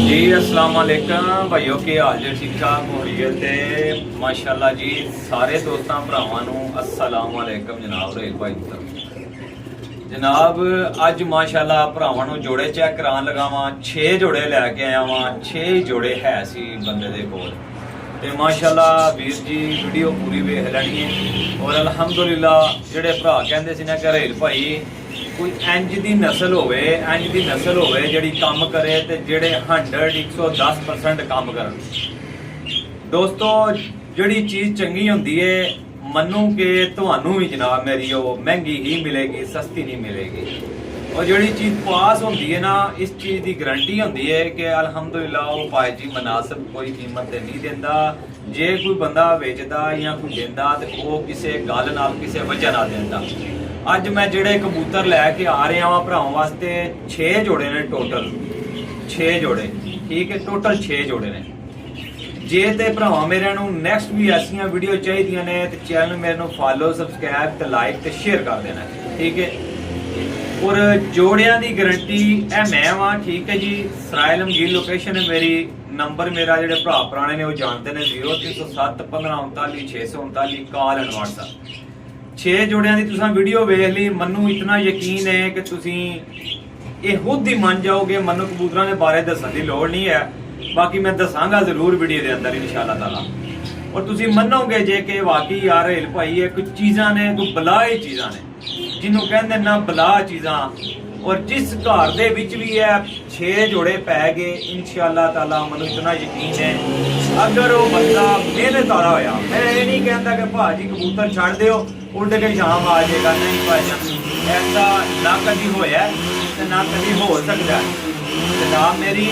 जी अस्सलाम वालेकुम भाइयों, की हाल जे ठीक ठाक हो रही है। माशाल्लाह जी सारे दोस्तों भरावां नूं अस्सलाम वालेकुम जनाब। रहेल भाई जनाब अज माशाल्लाह भरावां नूं जोड़े चेक करान लगा वां। 6 जोड़े लैके आया वां। 6 ही जोड़े है सी बंदे दे कोल ते माशाल्लाह वीर जी वीडियो पूरी वेख लैनी है। और अलहमदुलिल्लाह जेड़े भरा कहंदे सी ना कि रहेल भाई कोई इंज दी नस्ल होवे, इंज दी नस्ल होवे जिहड़ी काम करे ते जेड़े 110% काम करन। दोस्तों जिहड़ी चीज़ चंगी हुंदी है मन्नू के तुहानू भी जनाब मेरी वो महंगी ही मिलेगी, सस्ती नहीं मिलेगी। और जिहड़ी चीज़ पास होंदी है ना, इस चीज़ की गारंटी होंदी है कि अलहमदुलिल्लाह वो भाई जी मुनासिब कोई कीमत ते नहीं देंदा। जे कोई बंदा वेचदा या कोई देंदा ते वो किसी गल नाल किसी वजह नाल देंदा। अज मैं जेड़े कबूतर लैके आ रहा वा भरावां वास्ते 6 जोड़े ने टोटल। 6 जोड़े ठीक है, टोटल 6 जोड़े ने। जे ते भरावां मेरे नूं नैक्सट भी ऐसियां वीडियो चाहिए ने तो चैनल मेरे नूं फॉलो सबसक्राइब ते लाइक ते शेयर कर देना ठीक है। और जोड़ियां दी गारंटी ए मैं वां ठीक है जी। सराय लमगीर लोकेशन है मेरी। नंबर मेरा जेड़े भरा पुराने ने वो जानते ने 0307 1539 639 कॉल एंड व्हाट्सएप। 6 जोड़ियां दी तुसां वीडियो वेख ली, मन्नू इतना यकीन है कि तुसीं ये खुद ही मन जाओगे। मन्नू कबूतरां दे बारे दस्सण दी लोड़ नहीं है, बाकी मैं दसांगा जरूर वीडियो दे अंदर इंशाअल्लाह ताला। और तुसीं मन्नोगे जे कि वाकई यार रहेल भाई ये कुछ चीज़ां ने, कोई बलाए चीज़ां ने जिन्हों कहंदे ना बला चीज़ां। और जिस घर दे विच भी है 6 जोड़े पै गए इंशाअल्लाह ताला, मन्नू इतना यकीन है अगर वो बंदा मेहनत वाला होया। मैं ये नहीं कहता कि भाजी कबूतर छड़ दियो उल्ट के शाम आ जाएगा, नहीं भाई ऐसा ना कभी होया ते ना कभी हो सकता है। जनाब मेरी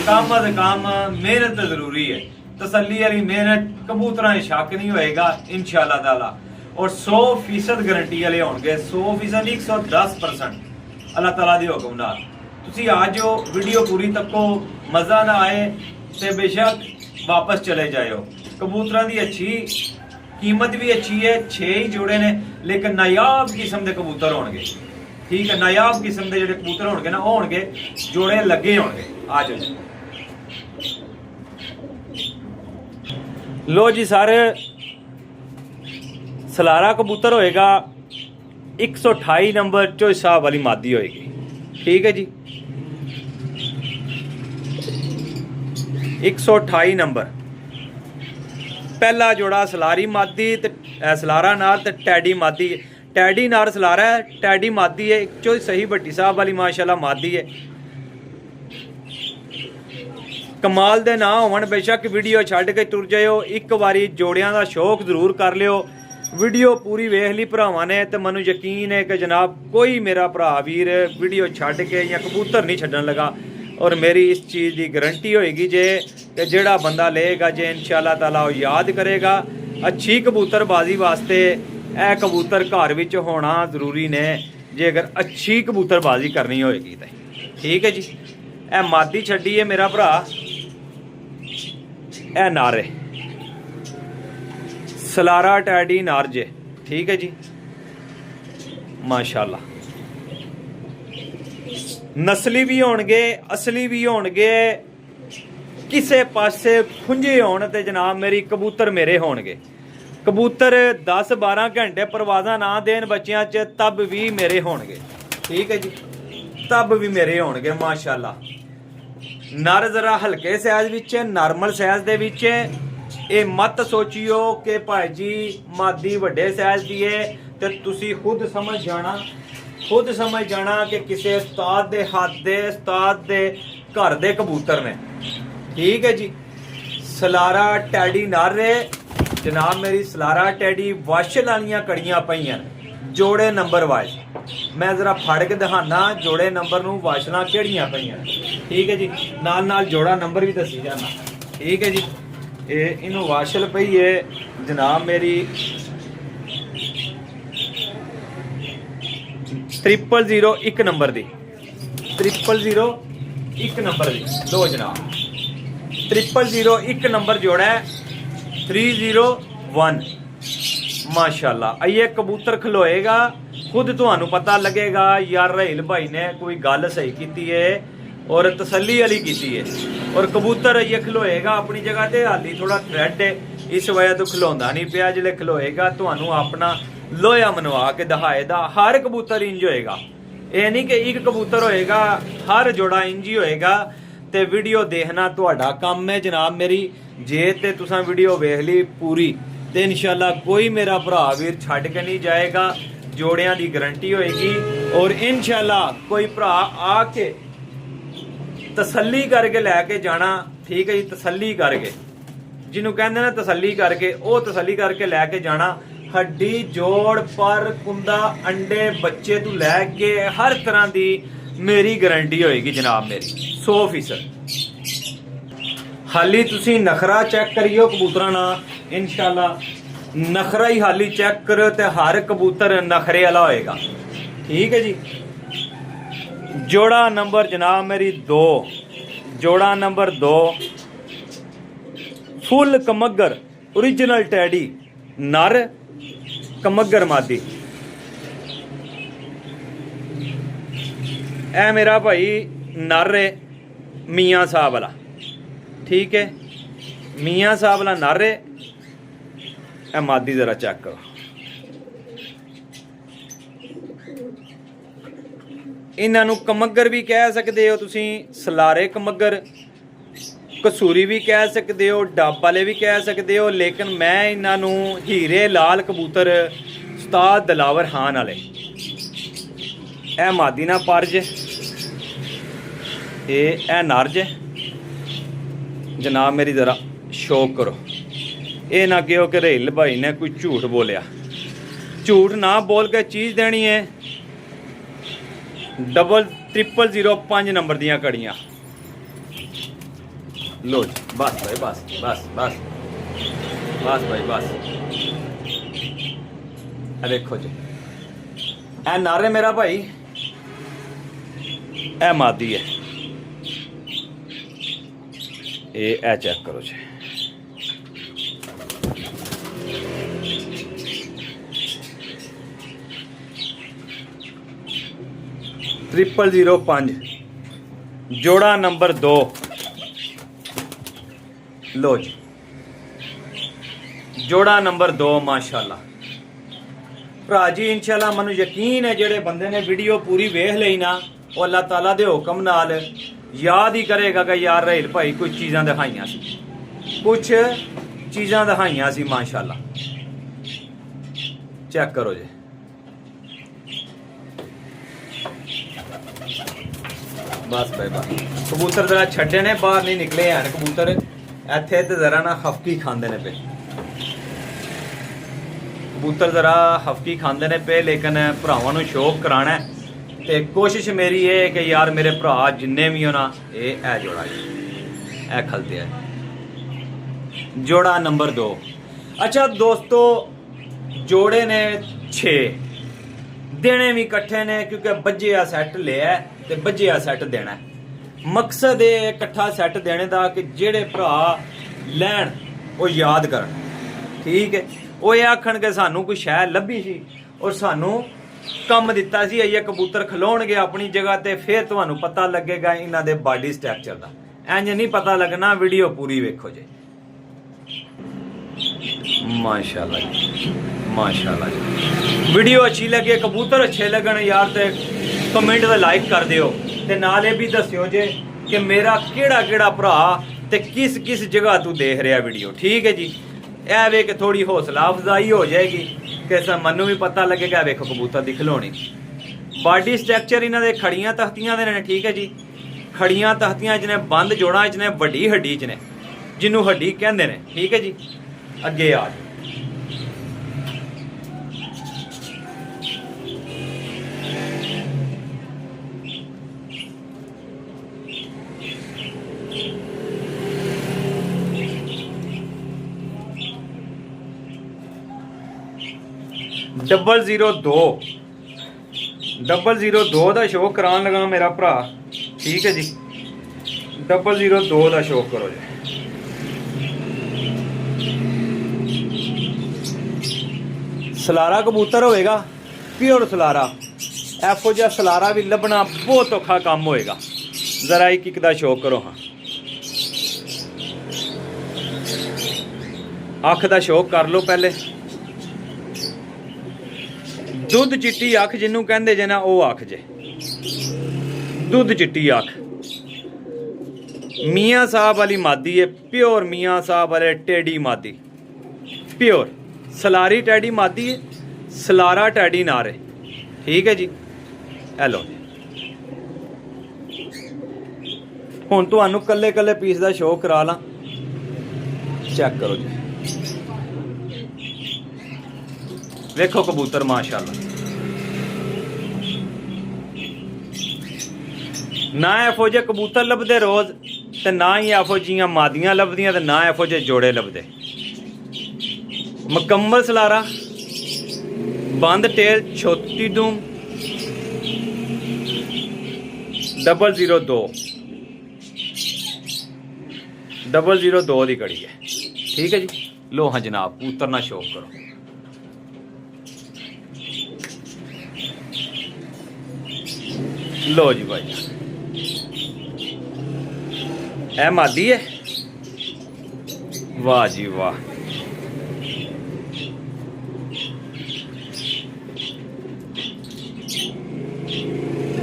काम अद काम मेहनत जरूरी है, तसल्ली वाली मेहनत, कबूतरां शक नहीं होएगा इंशाअल्लाह ताला। और 100% गारंटी वाले होंगे, 100% 110% अल्लाह ताला दी हुक्म नाल। तुसीं आ जाओ, वीडियो पूरी तको, मज़ा ना आए तो बेशक वापस चले जाओ। कबूतरां दी अच्छी कीमत भी अच्छी है। 6 ही जोड़े ने लेकिन नायाब किस्म के कबूतर होंगे ठीक है। नायाब किस्म के जो कबूतर होंगे ना होंगे जोड़े लगे होंगे। आ जाओ लो जी सारे। सलारा कबूतर होएगा 128 नंबर चोइस साहब वाली मादी होएगी ठीक है जी। 128 नंबर पहला जोड़ा सलारी मादी ते सलारा नार ते टैडी मादी। टैडी नार सलारा है, टैडी मादी है। चोइस सही भट्टी साहब वाली माशाल्लाह मादी है। कमाल दे ना होवन बेशक वीडियो छड्ड के तुर जाओ, एक बारी जोड़ियां दा शौक जरूर कर लियो। वीडियो पूरी वेख ली भरावां ने तो मैनू यकीन है कि जनाब कोई मेरा भरा वीर वीडियो छड्ड के या कबूतर नहीं छड्डन लगा। और मेरी इस चीज़ की गारंटी होएगी जे कि जेड़ा बंदा लेगा जे इंशाअल्लाह ताला वो याद करेगा। अच्छी कबूतरबाजी वास्ते ए कबूतर घर विच होना जरूरी ने जे अगर अच्छी कबूतरबाजी करनी होएगी तो ठीक है जी। ए मादी छड्डी है मेरा भरा, ए नारे सलारा टैडी नारजे ठीक है जी माशाल्लाह। नस्ली भी होणगे, असली भी होणगे, किसे पासे खुंजे होण ते जनाब मेरी कबूतर मेरे होणगे। कबूतर 10-12 घंटे परवाज़ां ना देन बच्चियां च तब भी मेरे होणगे ठीक है जी, तब भी मेरे होणगे माशाल्लाह। नर जरा हल्के साइज विच, नॉर्मल साइज दे विच। ये मत सोचियो कि भाई जी मादी वड्डे साइज दी है ते तुसी खुद समझ जाना कि किसी उस्ताद दे हाथ दे, उस्ताद दे घर दे कबूतर ने ठीक है जी। सलारा टैडी नारे जनाब मेरी सलारा टैडी वाशल वालियां कड़ियां पईयां जोड़े नंबर वाइज। मैं जरा फड़ के दिखाना जोड़े नंबर नूं वाशलां केड़ियां पईयां ठीक है जी। नाल नाल जोड़ा नंबर भी दसी जाना ठीक है जी। ये इनू वाशल पई है जनाब मेरी 00001 नंबर दी, 00001 नंबर दी। लो जनाब 00001 नंबर जोड़ा है 301 माशाल्लाह। ये कबूतर खलोएगा खुद तुहानू पता लगेगा यार रहेल भाई ने कोई गल सही की है। और तसल्ली वाली की है। और कबूतर ये खलोएगा अपनी जगह ते, हाली थोड़ा थ्रैड है इस वजह तो खलोंदा नहीं पिया। जिले खलोएगा तुहानू अपना लोया मनवा के दिखाएगा। हर कबूतर इंज होएगा, ये नहीं कि एक कबूतर होएगा, हर जोड़ा इंज ही होएगा। ते वीडियो देखना तुहाडा काम है जनाब मेरी। जे ते तुसां वीडियो वेख ली पूरी ते इंशाल्लाह कोई मेरा भरा वीर छड्ड के नहीं जाएगा। जोड़ियां दी गारंटी होएगी और इंशाल्लाह कोई भरा आके तसल्ली करके लैके जाना। ठीक है जी, तसल्ली करके, जिन्हों कहते ना तसल्ली करके, वो तसल्ली करके लैके जाना। हड्डी जोड़ पर कुंदा अंडे बच्चे तू लैके हर तरह की मेरी गारंटी होएगी जनाब मेरी 100%। हाली तुसी नखरा चेक करियो कबूतरा ना, इंशाल्लाह नखरा ही हाली चेक करो तो हर कबूतर नखरे वाला होएगा। ठीक है जी। जोड़ा नंबर जनाब मेरी 2, जोड़ा नंबर 2 फुल कमगर ओरिजिनल टैडी नर, कमगर मादी। ए मेरा भाई नर है मियाँ साहब वाला। ठीक है, मियाँ साहब वाला नर है। ए मादी जरा चेक करो। इन्हों कमगर भी कह सकते हो तुसी, सलारे कमगर, कसूरी भी कह सकते हो, डब वाले भी कह सकते हो। लेकिन मैं इन्हों हीरे लाल कबूतर उस्ताद दिलावर खान वाले, ए मादी ना परज, ए नरज जनाब मेरी जरा शौक करो। ये ना कहो कि रेल भाई ने कोई झूठ बोलिया। झूठ ना बोल के चीज़ देनी है। 0005 नंबर दियाँ कड़ियाँ लो जी। बस भाई बस बस बस बस भाई बस। देखो जी, ए नारे मेरा भाई, ए मादी है। ए चेक करो जी। ट्रिपल 05 जोड़ा नंबर 2 लो जी। जोड़ा नंबर 2 माशाल्लाह भरा जी। इंशाल्लाह मनु यकीन है जेड़े बंदे ने वीडियो पूरी वेख ली ना, वो अल्लाह ताला दे हुक्म नाल याद ही करेगा कि यार रहेल भाई कुछ चीज़ां दिखाइयां सी, कुछ चीज़ां दिखाइयां सी माशाल्लाह। चेक करो जी। बस भाई बस। कबूतर जरा छड्डे ने, बाहर नहीं निकले हैं कबूतर। इत्थे ते जरा ना हफकी खांदे ने पे कबूतर, जरा हफकी खांदे ने पे। लेकिन भरावां नूं शौक कराना है ते कोशिश मेरी है कि यार मेरे भरा जिन्ने भी हो ना, ए जोड़ा जी, ए खलते है जोड़ा नंबर 2। अच्छा दोस्तों, जोड़े ने 6 देने भी कट्ठे ने, क्योंकि बज्जिया सैट लिया ते बज्जिया सैट देना है। मकसद है कट्ठा सैट देने का कि जेड़े भरा लैन वो याद करन। ठीक है, वो ये आखन के सानू कोई शै लभी सी और सानू कम दिता सी, ये कबूतर खलोणगे अपनी जगह ते, फिर तुहानू पता लगेगा इन्हां दे बॉडी स्ट्रक्चर का। इंज नहीं पता लगना, वीडियो पूरी वेखो जी। माशाल्लाह जी, माशाल्लाह जी। वीडियो अच्छी लगे, कबूतर अच्छे लगन यार ते कमेंट ते लाइक कर दियो ते नाल भी दस्सियो जे कि मेरा केड़ा केड़ा भरा ते किस किस जगह तू देख रहा वीडियो। ठीक है जी। ए वे कि थोड़ी हौसला अफजाई हो जाएगी कि मनु भी पता लगेगा। वेखो कबूतर दी खिलौनी, बॉडी स्ट्रक्चर इन्हां दे खड़ियां तख्तियां दे ने। ठीक है जी, खड़ियां तख्तियां च ने, बंद जोड़ा च ने, वड्डी हड्डी च ने, जिन्नू हड्डी कहंदे ने। ठीक है जी। अगे आ जाओ। डबल 002 का शो करान लगा मेरा भरा। ठीक है जी, 002 का शो करो जी। सलारा कबूतर होएगा, प्योर सलारा। एफो जिहा सलारा भी लभना बहुत औखा काम होएगा। जरा एक दा शौक करो। हाँ अख दा शौक कर लो पहले। दुध चिट्टी अख जिन्हों कहते जे ना, वो अख जे दुध चिट्टी अख। मियाँ साहब वाली मादी है, प्योर मियाँ साहब वाले टेडी मादी, प्योर सलारी टैडी मादी है, सलारा टैडी नारे। ठीक है जी। हेलो हुण तुहानू कल्ले कल्ले पीस का शो करा ला। चेक करो जी, देखो कबूतर माशाल्लाह। ना एफो जे कबूतर लभदे रोज, ते ना ही एफो जियां मादियां लभदियां, ते ना एफो जे जोड़े लभदे। मुकम्मल सलारा, बंद टेल, छोटी दूम, 002 002 की कड़ी है। ठीक है जी। लो हाँ जनाब, कबूतर ना शौक करो। लो जी भाई, ए मादी है। वाह जी वाह।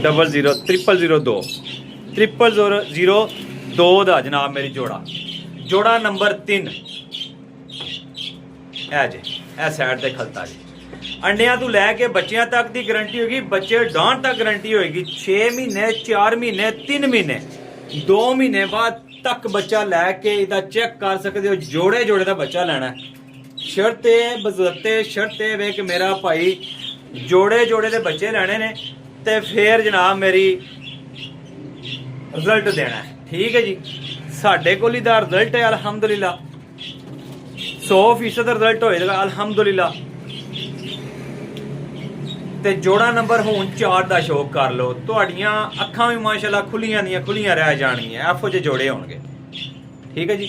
डबल 00002 00002 दा जनाब मेरी जोड़ा नंबर 3 है जी। ए साइड ते खलता जी। अंडिया तो लैके बच्चियां तक की गारंटी होगी, बच्चे डांट तक गारंटी होगी। 6 महीने, 4 महीने, 3 महीने, 2 महीने बाद तक बच्चा लैके इहदा चेक कर सकते हो। जोड़े जोड़े का बच्चा लेना है। शर्ते बजते शर्ते वे कि मेरा भाई जोड़े जोड़े के बच्चे लेने ने, ते फिर जनाब मेरी रिजल्ट देना है। ठीक है जी। साडे कोल दा रिजल्ट है अलहमदुलिल्लाह, 100% रिजल्ट होएगा अलहमदुलिल्लाह। ते जोड़ा नंबर हुण 4 का शौक कर लो, तुहाड़ियां अखां भी माशाल्लाह खुलियां रह जाणगियां, एफो जे जोड़े होणगे। ठीक है जी।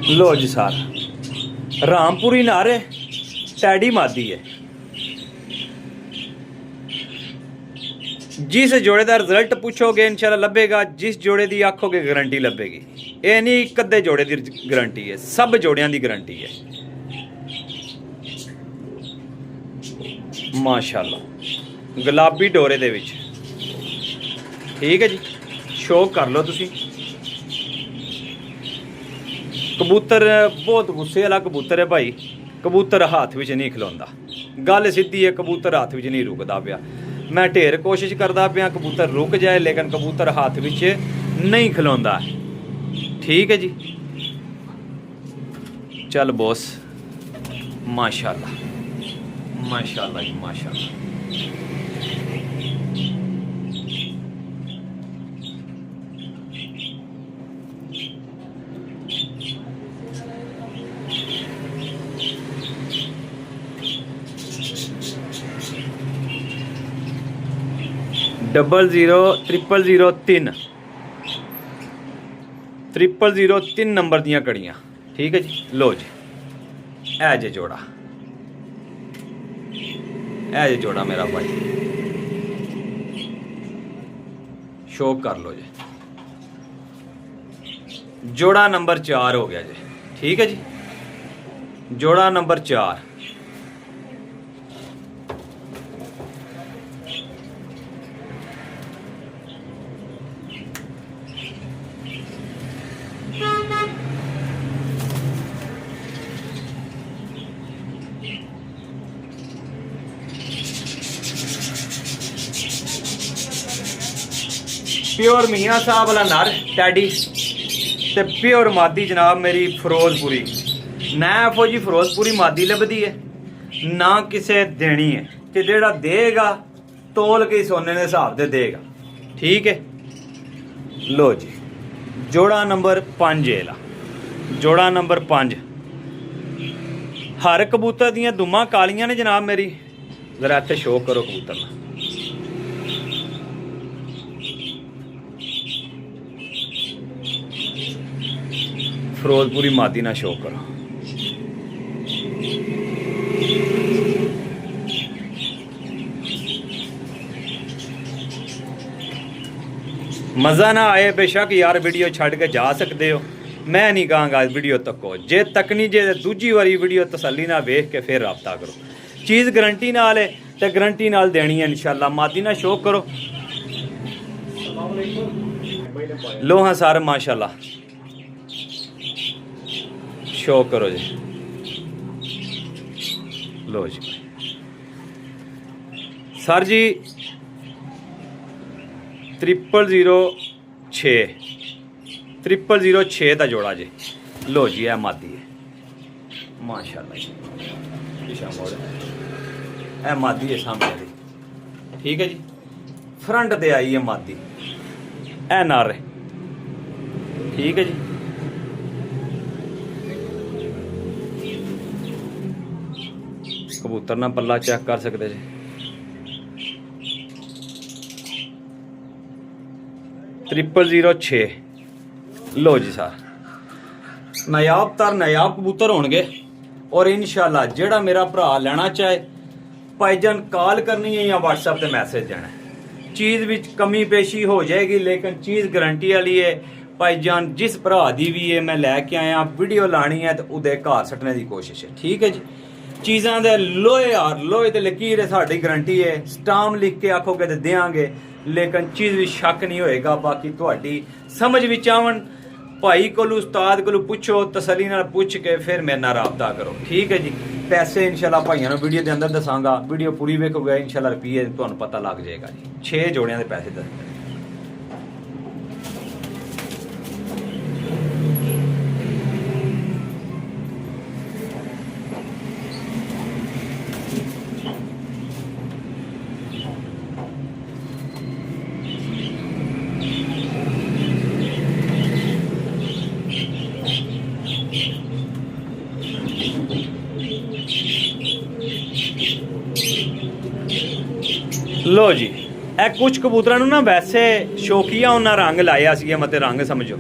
लो जी सार, रामपुरी नारे टैडी मादी है। जिस जोड़े का रिजल्ट पूछोगे इंशाल्लाह लभेगा, जिस जोड़े की आखोगे गारंटी लभेगी। ये नहीं एक अद्धे जोड़े की गारंटी है, सब जोड़ियां की गारंटी है माशाल्लाह। गुलाबी डोरे दे विच। ठीक है जी। शौक कर लो तुसी। कबूतर बहुत गुस्से वाला कबूतर है भाई, कबूतर हाथ विच नहीं खलोंदा। गल सीधी है, कबूतर हाथ विच नहीं रुकदा पिया। मैं ढेर कोशिश करदा पिया कबूतर रुक जाए, लेकिन कबूतर हाथ विच नहीं खलोंदा। ठीक है जी। चल बॉस, माशाल्लाह माशाल्लाह जी माशाल्लाह। डबल 00003 00003 नंबर दियां कड़ियां। ठीक है जी। लो जी, ऐ जे जोड़ा, ऐ जे जोड़ा मेरा भाई, शौक कर लो जी। जोड़ा नंबर 4 हो गया जी। ठीक है जी। जोड़ा नंबर 4। प्योर मियाँ साहब वाला नर टैडी, ते प्योर मादी जनाब मेरी फिरोजपुरी। ना फौजी फिरोजपुरी मादी लभदी है, ना किसे देनी है। कि जेड़ा देगा तोल के सोने के हिसाब से देगा। ठीक है। लो जी, जोड़ा नंबर 5 है ला, जोड़ा नंबर 5। हर कबूतर दियां दुमा कालियां ने जनाब मेरी। जरा इत्थे शो करो कबूतर ना। फिरोजपुरी मादी ना शो करो। मज़ा ना आए बेशक यार वीडियो छड़ के जा सकते हो, मैं नहीं कहांगा वीडियो तको। जे तकनी जे दूजी वारी वीडियो तसल्ली ना वेख के फिर रब्ता करो। चीज़ गारंटी नाल है तो गारंटी नाल देनी है इंशाल्लाह। मादी ना शो करो। लो हाँ सर माशाल्लाह शो करो जी। लो जी सर जी 0006 का जोड़ा जी। लो जी है मादी है माशाल्लाह जी। पिछा मोड़ है मादी है सामने दी, ठीक है जी। फ्रंट ते आई है मादी है नर, ठीक है जी। कबूतर ना पल्ला चेक कर सकते जी। 0006। लो जी सर नायाब तर नायाब कबूतर होंगे। और इंशाल्लाह जेड़ा मेरा भरा लेना चाहे भाईजान कॉल करनी है या व्हाट्सएप पे मैसेज देना है। चीज़ विच कमी पेशी हो जाएगी लेकिन चीज़ गारंटी वाली है। भाईजान जिस भरा दी भी है मैं लैके आया वीडियो लानी है तो उदे घर सटने की कोशिश है, ठीक है जी। चीज़ों के लोहे यार लोहे ते लकीर है, साड़ी गारंटी है। स्टाम लिख के आखोगे तो देंगे लेकिन चीज़ भी शक नहीं होएगा। बाकी थोड़ी समझ विच आवन भाई को उस्ताद को पुछो, तसली नाल पुछ के फिर मेरे नाल राबता करो, ठीक है जी। पैसे इंशाल्लाह भाइयों ने वीडियो के अंदर दसांगा। वीडियो पूरी वेखोगे इंशाल्लाह रुपये तुहानू पता लग जाएगा जी। 6 जोड़ियां के पैसे दस। लो जी ए कुछ कबूतरां नूं ना वैसे शौकीया उन्हां रंग लाया सी, मतलब रंग समझो।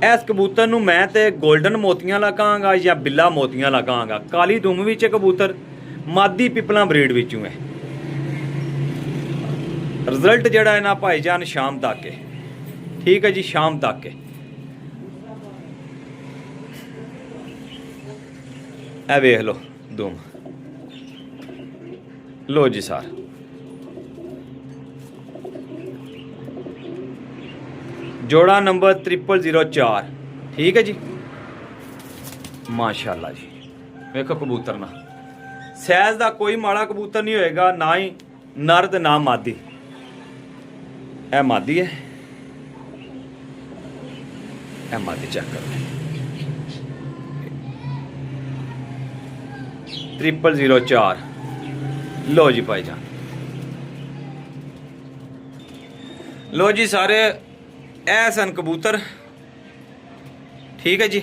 इस कबूतर नूं मैं ते गोल्डन मोतियां ला कहांगा या बिल्ला मोतियां ला कहांगा। काली दुम विच कबूतर मादी पिपला ब्रीड विचों है। रिजल्ट जिहड़ा है ना भाईजान शाम तक है, ठीक है जी। शाम तक है ए वेख लो दुम। लो जी सर जोड़ा नंबर 0004, ठीक है जी। माशाल्लाह जी वेखो कबूतर ना सैज का कोई माड़ा कबूतर नहीं होएगा, ना ही नर ते ना मादी। ए मादी है, ए मादी चेक करो 0004। लो जी भाईजान लो जी सारे ए सन कबूतर, ठीक है जी।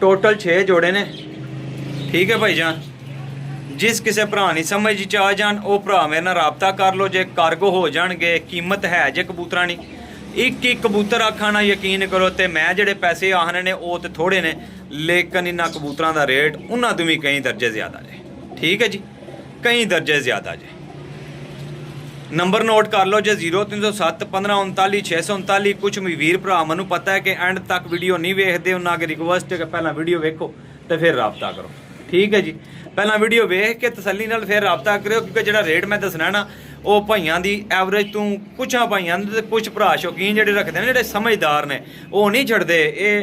टोटल 6 जोड़े ने, ठीक है भाईजान। जिस किसी भरा नहीं समझ आ जान वो भरा मेरे नाल राबता कर लो। जे कार्गो हो जाएंगे कीमत है जे कबूतरां दी। एक एक कबूतर आखना यकीन करो तो मैं जेडे पैसे आखने ने वो तो थोड़े ने लेकिन इन्होंने कबूतरों का रेट उन्होंने तो भी कई दर्जे ज़्यादा जे, ठीक है जी। कई दर्जे ज़्यादा जे। नंबर नोट कर लो जे 0307 1539 639। कुछ वीर भरा मैनू पता है कि एंड तक वीडियो नहीं वेखते, उन्होंने अगर रिक्वेस्ट है कि पहला वीडियो वेखो तो फिर राबता करो, ठीक है जी। पहला वीडियो वेख के तसल्ली नाल फिर राबता करो क्योंकि जो रेट मैं दसना ना वो भाइयों की एवरेज तू कुछ भाइयों के कुछ भरा शौकीन जोड़े रखते हैं, जोड़े समझदार ने वो नहीं छड़ते।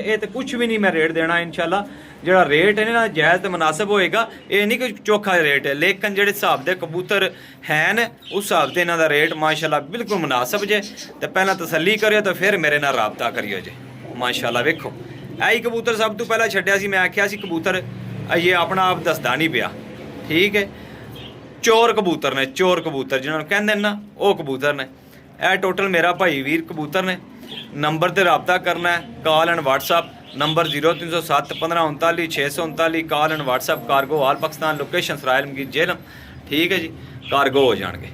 ये तो कुछ भी नहीं मैं रेट देना इंशाल्लाह। जोड़ा रेट है ना जायज़ तो मुनासिब होएगा, ये नहीं कोई चोखा रेट है। लेकिन जोड़े हिसाब के कबूतर हैं उस हिसाब से इन्हों का रेट माशाल्लाह बिल्कुल मुनासिब जे। तो पहला तसल्ली करियो तो फिर मेरे नाल राबता करियो जे। माशाल्लाह वेखो यही कबूतर सब तो पहला छड्डिया सी। मैं आख्या सी कबूतर ये अपना आप दसदा नहीं पिया, ठीक है। ਚੋਰ ਕਬੂਤਰ ਨੇ, ਚੋਰ ਕਬੂਤਰ ਜਿਹਨਾਂ ਨੂੰ ਕਹਿੰਦੇ ਨੇ ਨਾ, ਉਹ ਕਬੂਤਰ ਨੇ। ਇਹ ਟੋਟਲ ਮੇਰਾ ਭਾਈ ਵੀਰ ਕਬੂਤਰ ਨੇ। ਨੰਬਰ ਤੇ ਰਾਬਤਾ ਕਰਨਾ ਹੈ, call and WhatsApp number 0307 1539 639, call and WhatsApp। Cargo all Pakistan, location ਸਰਾਇਲ ਮਗੀਰ ਜੇਹਲਮ। ਠੀਕ ਹੈ ਜੀ, ਕਾਰਗੋ ਹੋ ਜਾਣਗੇ।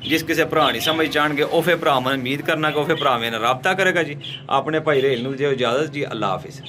ਜਿਸ ਕਿਸੇ ਭਰਾ ਨਹੀਂ ਸਮਝ ਚਾਹਣਗੇ ਉਹ ਫਿਰ ਭਰਾ ਮਨ ਉਮੀਦ ਕਰਨਾ ਕਿ ਉਹ ਫਿਰ ਭਰਾ ਮੇਰੇ ਨਾਲ ਰਾਬਤਾ ਕਰੇਗਾ ਜੀ। ਆਪਣੇ ਭਾਈ ਰੇਲ ਨੂੰ ਦਿਓ ਇਜਾਜ਼ਤ ਜੀ। ਅੱਲਾ ਹਾਫਿਜ਼।